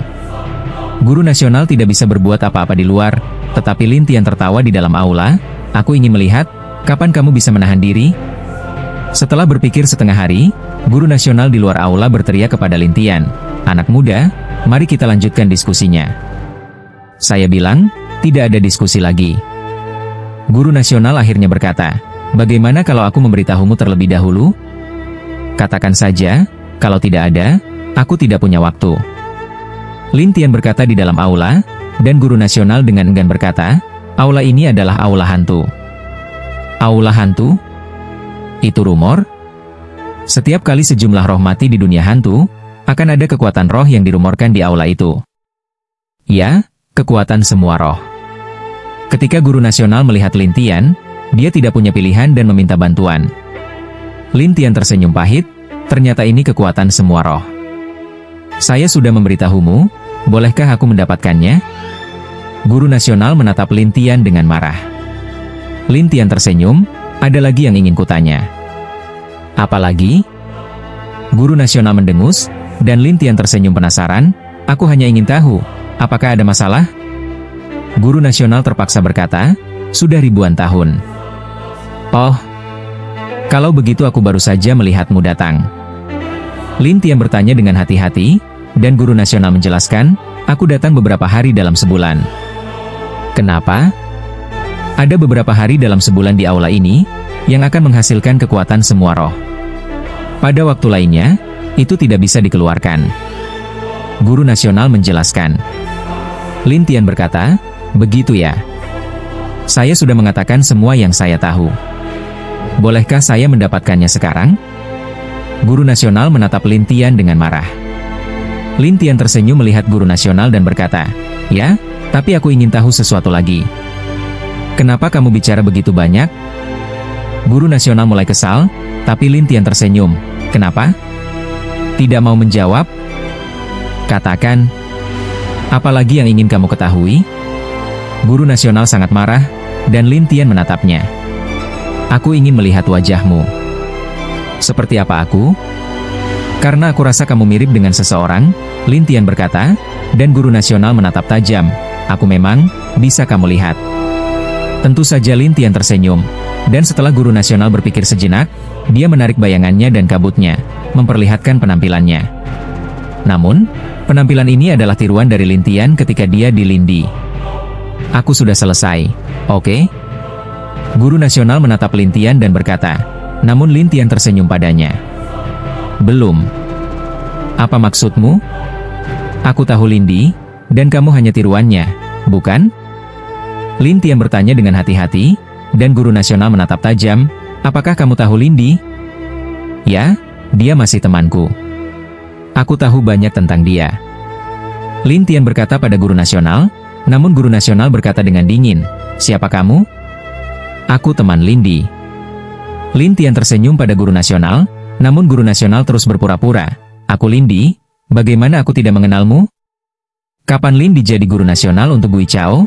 Guru nasional tidak bisa berbuat apa-apa di luar, tetapi Lin Tian tertawa di dalam aula. Aku ingin melihat, kapan kamu bisa menahan diri? Setelah berpikir setengah hari, guru nasional di luar aula berteriak kepada Lin Tian, "Anak muda, mari kita lanjutkan diskusinya." Saya bilang, tidak ada diskusi lagi. Guru nasional akhirnya berkata, "Bagaimana kalau aku memberitahumu terlebih dahulu?" "Katakan saja, kalau tidak ada, aku tidak punya waktu." Lin Tian berkata di dalam aula, dan guru nasional dengan enggan berkata, "Aula ini adalah aula hantu." "Aula hantu?" Itu rumor? Setiap kali sejumlah roh mati di dunia hantu, akan ada kekuatan roh yang dirumorkan di aula itu. Ya, kekuatan semua roh. Ketika guru nasional melihat Lin Tian, dia tidak punya pilihan dan meminta bantuan. Lin Tian tersenyum pahit, ternyata ini kekuatan semua roh. "Saya sudah memberitahumu, bolehkah aku mendapatkannya?" Guru nasional menatap Lin Tian dengan marah. Lin Tian tersenyum, "Ada lagi yang ingin kutanya." "Apa lagi?" Guru nasional mendengus, dan Lin Tian tersenyum penasaran, "Aku hanya ingin tahu, apakah ada masalah?" Guru nasional terpaksa berkata, "Sudah ribuan tahun." "Oh, kalau begitu aku baru saja melihatmu datang." Lin Tian bertanya dengan hati-hati, dan guru nasional menjelaskan, "Aku datang beberapa hari dalam sebulan." "Kenapa?" "Ada beberapa hari dalam sebulan di aula ini, yang akan menghasilkan kekuatan semua roh. Pada waktu lainnya, itu tidak bisa dikeluarkan." Guru nasional menjelaskan. Lin Tian berkata, "Begitu ya. Saya sudah mengatakan semua yang saya tahu. Bolehkah saya mendapatkannya sekarang?" Guru nasional menatap Lin Tian dengan marah. Lin Tian tersenyum melihat guru nasional dan berkata, "Ya, tapi aku ingin tahu sesuatu lagi." "Kenapa kamu bicara begitu banyak?" Guru nasional mulai kesal, tapi Lin Tian tersenyum. "Kenapa? Tidak mau menjawab? Katakan, apa lagi yang ingin kamu ketahui?" Guru nasional sangat marah, dan Lin Tian menatapnya. "Aku ingin melihat wajahmu." "Seperti apa aku?" "Karena aku rasa kamu mirip dengan seseorang," Lin Tian berkata, dan guru nasional menatap tajam. "Aku memang bisa kamu lihat." Tentu saja Lin Tian tersenyum, dan setelah guru nasional berpikir sejenak, dia menarik bayangannya dan kabutnya, memperlihatkan penampilannya. Namun, penampilan ini adalah tiruan dari Lin Tian ketika dia di Lindi. "Aku sudah selesai, oke?" Guru nasional menatap Lin Tian dan berkata, namun Lin Tian tersenyum padanya. "Belum." "Apa maksudmu?" "Aku tahu Lindi, dan kamu hanya tiruannya, bukan?" Lin Tian bertanya dengan hati-hati, dan guru nasional menatap tajam, "Apakah kamu tahu Lindi?" "Ya, dia masih temanku. Aku tahu banyak tentang dia." Lin Tian berkata pada guru nasional, namun guru nasional berkata dengan dingin, "Siapa kamu?" "Aku teman Lindi." Lin Tian tersenyum pada guru nasional, namun guru nasional terus berpura-pura, "Aku Lindi, bagaimana aku tidak mengenalmu?" "Kapan Lindi jadi guru nasional untuk Gui Chao?"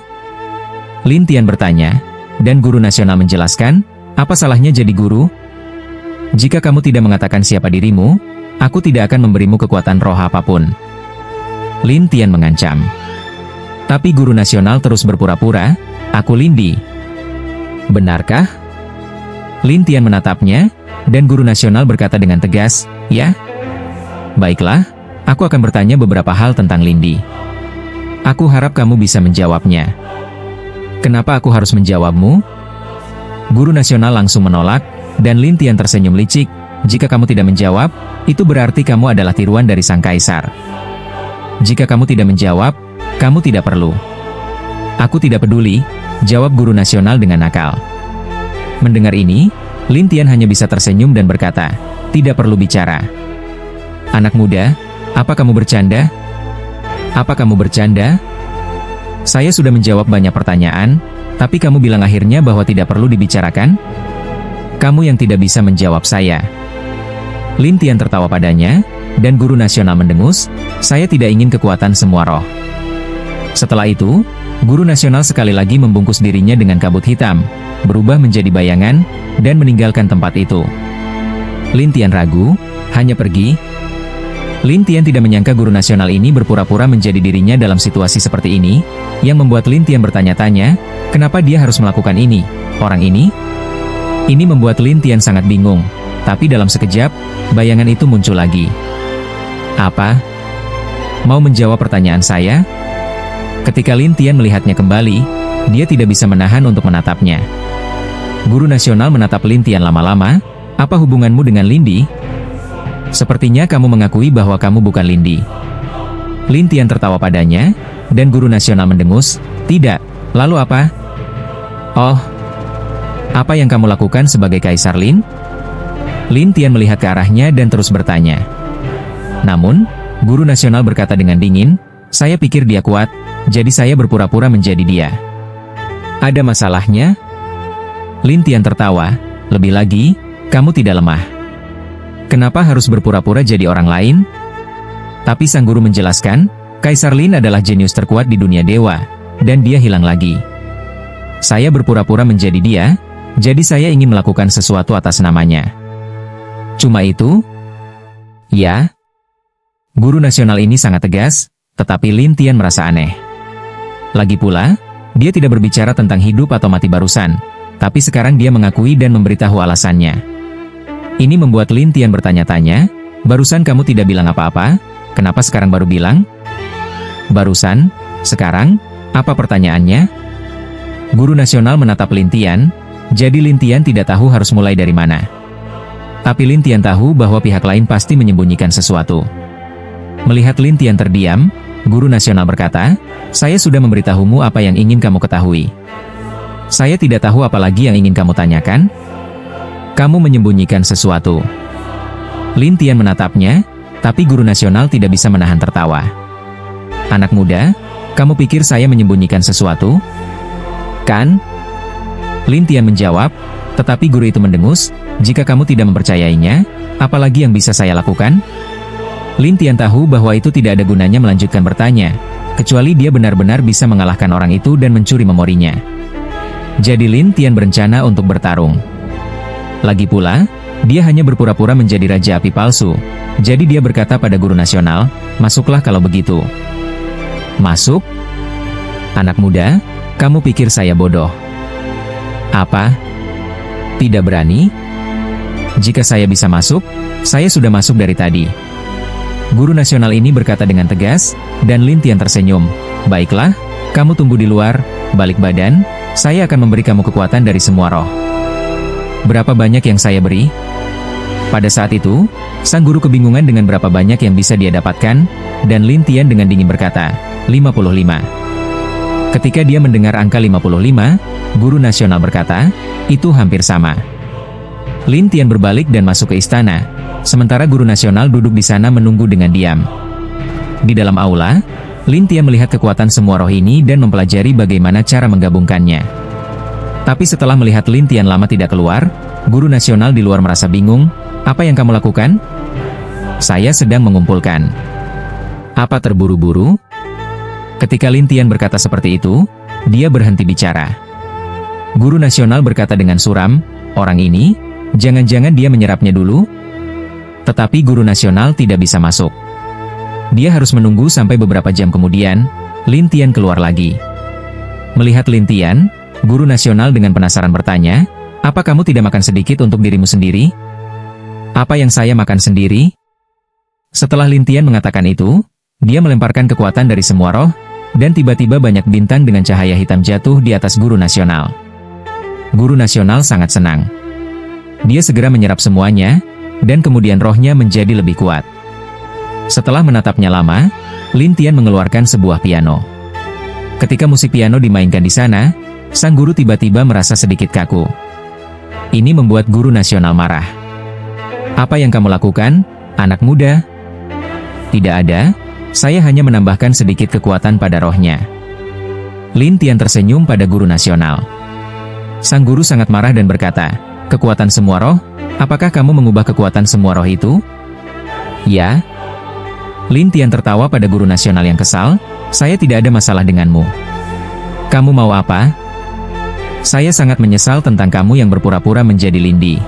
Lin Tian bertanya, dan guru nasional menjelaskan, "Apa salahnya jadi guru? Jika kamu tidak mengatakan siapa dirimu, aku tidak akan memberimu kekuatan roh apapun." Lin Tian mengancam. Tapi guru nasional terus berpura-pura, "Aku Lindi." "Benarkah?" Lin Tian menatapnya, dan guru nasional berkata dengan tegas, "Ya." "Baiklah, aku akan bertanya beberapa hal tentang Lindi. Aku harap kamu bisa menjawabnya." "Kenapa aku harus menjawabmu?" Guru nasional langsung menolak, dan Lin Tian tersenyum licik, "Jika kamu tidak menjawab, itu berarti kamu adalah tiruan dari sang kaisar. Jika kamu tidak menjawab, kamu tidak perlu." "Aku tidak peduli," jawab guru nasional dengan nakal. Mendengar ini, Lin Tian hanya bisa tersenyum dan berkata, "Tidak perlu bicara." "Anak muda, apa kamu bercanda?" "Apa kamu bercanda? Saya sudah menjawab banyak pertanyaan, tapi kamu bilang akhirnya bahwa tidak perlu dibicarakan? Kamu yang tidak bisa menjawab saya." Lin Tian tertawa padanya, dan guru nasional mendengus, "Saya tidak ingin kekuatan semua roh." Setelah itu, guru nasional sekali lagi membungkus dirinya dengan kabut hitam, berubah menjadi bayangan, dan meninggalkan tempat itu. Lin Tian ragu, hanya pergi. Lin Tian tidak menyangka guru nasional ini berpura-pura menjadi dirinya dalam situasi seperti ini, yang membuat Lin Tian bertanya-tanya, kenapa dia harus melakukan ini, orang ini? Ini membuat Lin Tian sangat bingung, tapi dalam sekejap, bayangan itu muncul lagi. Apa? Mau menjawab pertanyaan saya? Ketika Lin Tian melihatnya kembali, dia tidak bisa menahan untuk menatapnya. Guru nasional menatap Lin Tian lama-lama, apa hubunganmu dengan Lindi? Sepertinya kamu mengakui bahwa kamu bukan Lindi. Lin Tian tertawa padanya, dan guru nasional mendengus, tidak, lalu apa? Oh, apa yang kamu lakukan sebagai Kaisar Lin? Lin Tian melihat ke arahnya dan terus bertanya. Namun, guru nasional berkata dengan dingin, saya pikir dia kuat, jadi saya berpura-pura menjadi dia. Ada masalahnya? Lin Tian tertawa, lebih lagi, kamu tidak lemah. Kenapa harus berpura-pura jadi orang lain? Tapi sang guru menjelaskan, Kaisar Lin adalah jenius terkuat di dunia dewa, dan dia hilang lagi. Saya berpura-pura menjadi dia, jadi saya ingin melakukan sesuatu atas namanya. Cuma itu? Ya. Guru nasional ini sangat tegas, tetapi Lin Tian merasa aneh. Lagi pula, dia tidak berbicara tentang hidup atau mati barusan, tapi sekarang dia mengakui dan memberitahu alasannya. Ini membuat Lin Tian bertanya-tanya, barusan kamu tidak bilang apa-apa, kenapa sekarang baru bilang? Barusan? Sekarang? Apa pertanyaannya? Guru nasional menatap Lin Tian, jadi Lin Tian tidak tahu harus mulai dari mana. Tapi Lin Tian tahu bahwa pihak lain pasti menyembunyikan sesuatu. Melihat Lin Tian terdiam, guru nasional berkata, saya sudah memberitahumu apa yang ingin kamu ketahui. Saya tidak tahu apa lagi yang ingin kamu tanyakan. Kamu menyembunyikan sesuatu. Lin Tian menatapnya, tapi guru nasional tidak bisa menahan tertawa. Anak muda, kamu pikir saya menyembunyikan sesuatu? Kan? Lin Tian menjawab, tetapi guru itu mendengus, jika kamu tidak mempercayainya, apalagi yang bisa saya lakukan? Lin Tian tahu bahwa itu tidak ada gunanya melanjutkan bertanya, kecuali dia benar-benar bisa mengalahkan orang itu dan mencuri memorinya. Jadi Lin Tian berencana untuk bertarung. Lagi pula, dia hanya berpura-pura menjadi Raja Api palsu, jadi dia berkata pada guru nasional, masuklah kalau begitu. Masuk? Anak muda, kamu pikir saya bodoh? Apa? Tidak berani? Jika saya bisa masuk, saya sudah masuk dari tadi. Guru nasional ini berkata dengan tegas, dan Lin Tian tersenyum. Baiklah, kamu tunggu di luar, balik badan, saya akan memberi kamu kekuatan dari semua roh. Berapa banyak yang saya beri? Pada saat itu, sang guru kebingungan dengan berapa banyak yang bisa dia dapatkan, dan Lin Tian dengan dingin berkata, 55. Ketika dia mendengar angka 55, guru nasional berkata, itu hampir sama. Lin Tian berbalik dan masuk ke istana, sementara guru nasional duduk di sana menunggu dengan diam. Di dalam aula, Lin Tian melihat kekuatan semua roh ini dan mempelajari bagaimana cara menggabungkannya. Tapi setelah melihat Lin Tian lama tidak keluar, guru nasional di luar merasa bingung, apa yang kamu lakukan? Saya sedang mengumpulkan. Apa terburu-buru? Ketika Lin Tian berkata seperti itu, dia berhenti bicara. Guru nasional berkata dengan suram, orang ini, jangan-jangan dia menyerapnya dulu? Tetapi guru nasional tidak bisa masuk. Dia harus menunggu sampai beberapa jam kemudian, Lin Tian keluar lagi. Melihat Lin Tian, guru nasional dengan penasaran bertanya, apa kamu tidak makan sedikit untuk dirimu sendiri? Apa yang saya makan sendiri? Setelah Lin Tian mengatakan itu, dia melemparkan kekuatan dari semua roh, dan tiba-tiba banyak bintang dengan cahaya hitam jatuh di atas guru nasional. Guru nasional sangat senang. Dia segera menyerap semuanya, dan kemudian rohnya menjadi lebih kuat. Setelah menatapnya lama, Lin Tian mengeluarkan sebuah piano. Ketika musik piano dimainkan di sana, sang guru tiba-tiba merasa sedikit kaku. Ini membuat guru nasional marah. Apa yang kamu lakukan, anak muda? Tidak ada, saya hanya menambahkan sedikit kekuatan pada rohnya. Lin Tian tersenyum pada guru nasional. Sang guru sangat marah dan berkata, kekuatan semua roh? Apakah kamu mengubah kekuatan semua roh itu? Ya. Lin Tian tertawa pada guru nasional yang kesal, saya tidak ada masalah denganmu. Kamu mau apa? Saya sangat menyesal tentang kamu yang berpura-pura menjadi Lindi.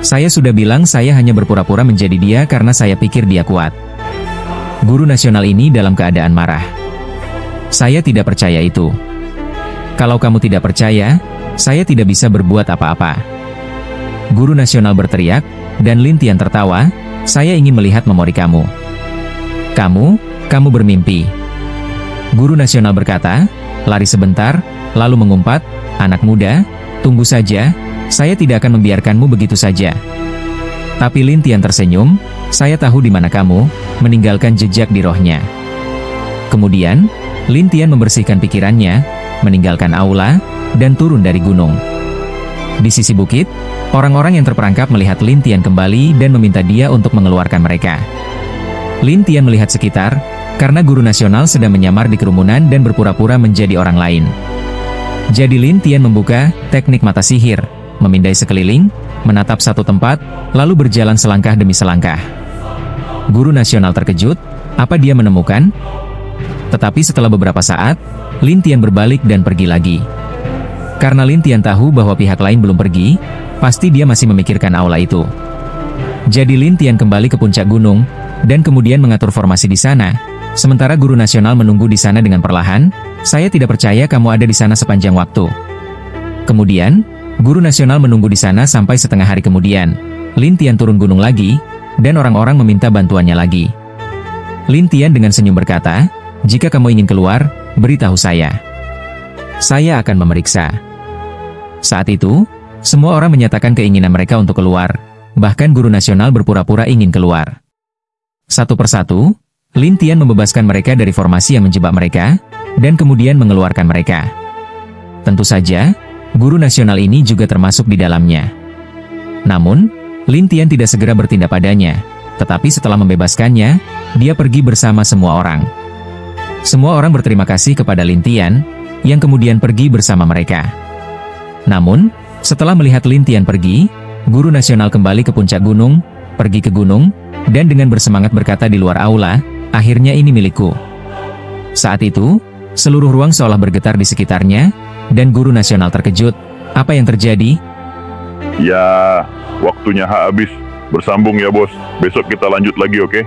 Saya sudah bilang saya hanya berpura-pura menjadi dia karena saya pikir dia kuat. Guru nasional ini dalam keadaan marah. Saya tidak percaya itu. Kalau kamu tidak percaya, saya tidak bisa berbuat apa-apa. Guru nasional berteriak, dan Lin Tian tertawa, saya ingin melihat memori kamu. Kamu bermimpi. Guru nasional berkata, lari sebentar, lalu mengumpat, anak muda, tunggu saja, saya tidak akan membiarkanmu begitu saja. Tapi Lin Tian tersenyum, saya tahu di mana kamu, meninggalkan jejak di rohnya. Kemudian, Lin Tian membersihkan pikirannya, meninggalkan aula, dan turun dari gunung. Di sisi bukit, orang-orang yang terperangkap melihat Lin Tian kembali dan meminta dia untuk mengeluarkan mereka. Lin Tian melihat sekitar, karena guru nasional sedang menyamar di kerumunan dan berpura-pura menjadi orang lain. Jadi Lin Tian membuka teknik mata sihir, memindai sekeliling, menatap satu tempat, lalu berjalan selangkah demi selangkah. Guru nasional terkejut, apa dia menemukan? Tetapi setelah beberapa saat, Lin Tian berbalik dan pergi lagi. Karena Lin Tian tahu bahwa pihak lain belum pergi, pasti dia masih memikirkan aula itu. Jadi Lin Tian kembali ke puncak gunung, dan kemudian mengatur formasi di sana. Sementara guru nasional menunggu di sana dengan perlahan, saya tidak percaya kamu ada di sana sepanjang waktu. Kemudian, guru nasional menunggu di sana sampai setengah hari kemudian. Lin Tian turun gunung lagi, dan orang-orang meminta bantuannya lagi. Lin Tian dengan senyum berkata, jika kamu ingin keluar, beritahu saya. Saya akan memeriksa. Saat itu, semua orang menyatakan keinginan mereka untuk keluar, bahkan guru nasional berpura-pura ingin keluar. Satu persatu, Lin Tian membebaskan mereka dari formasi yang menjebak mereka, dan kemudian mengeluarkan mereka. Tentu saja, guru nasional ini juga termasuk di dalamnya. Namun, Lin Tian tidak segera bertindak padanya, tetapi setelah membebaskannya, dia pergi bersama semua orang. Semua orang berterima kasih kepada Lin Tian, yang kemudian pergi bersama mereka. Namun, setelah melihat Lin Tian pergi, guru nasional kembali ke puncak gunung, pergi ke gunung, dan dengan bersemangat berkata di luar aula, akhirnya ini milikku. Saat itu, seluruh ruang seolah bergetar di sekitarnya, dan guru nasional terkejut. Apa yang terjadi? Ya, waktunya habis. Bersambung ya bos. Besok kita lanjut lagi, oke?